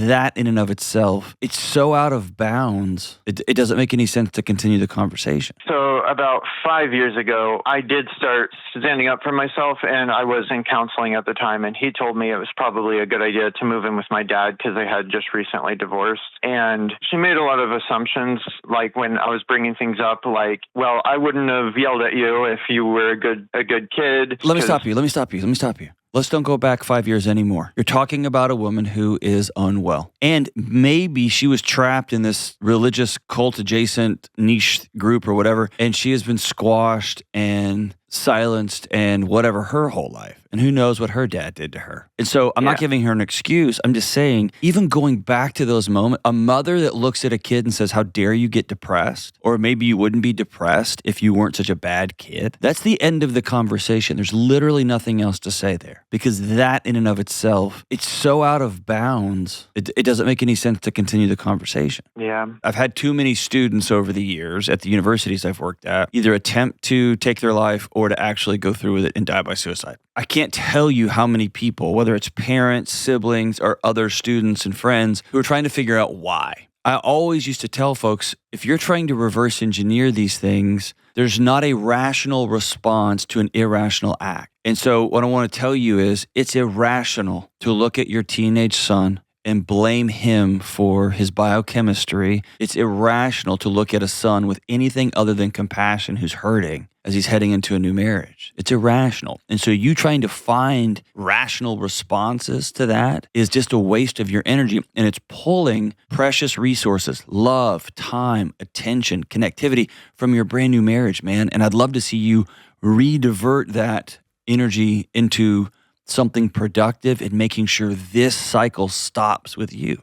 that in and of itself, it's so out of bounds. It doesn't make any sense to continue the conversation. So about 5 years ago, I did start standing up for myself, and I was in counseling at the time, and he told me it was probably a good idea to move in with my dad because they had just recently divorced. And she made a lot of assumptions, like when I was bringing things up, like, well, I wouldn't have yelled at you if you were a good kid. Let me stop you. Let's don't go back 5 years anymore. You're talking about a woman who is unwell. And maybe she was trapped in this religious cult adjacent niche group or whatever, and she has been squashed and silenced and whatever her whole life. And who knows what her dad did to her. And so I'm not giving her an excuse. I'm just saying, even going back to those moments, a mother that looks at a kid and says, how dare you get depressed? Or maybe you wouldn't be depressed if you weren't such a bad kid. That's the end of the conversation. There's literally nothing else to say there, because that in and of itself, it's so out of bounds. It doesn't make any sense to continue the conversation. Yeah. I've had too many students over the years at the universities I've worked at either attempt to take their life or to actually go through with it and die by suicide. I can't tell you how many people, whether it's parents, siblings, or other students and friends, who are trying to figure out why. I always used to tell folks, if you're trying to reverse engineer these things, there's not a rational response to an irrational act. And so what I want to tell you is it's irrational to look at your teenage son and blame him for his biochemistry. It's irrational to look at a son with anything other than compassion who's hurting as he's heading into a new marriage. It's irrational. And so you trying to find rational responses to that is just a waste of your energy, and it's pulling precious resources, love, time, attention, connectivity from your brand new marriage, man. And I'd love to see you redivert that energy into something productive and making sure this cycle stops with you.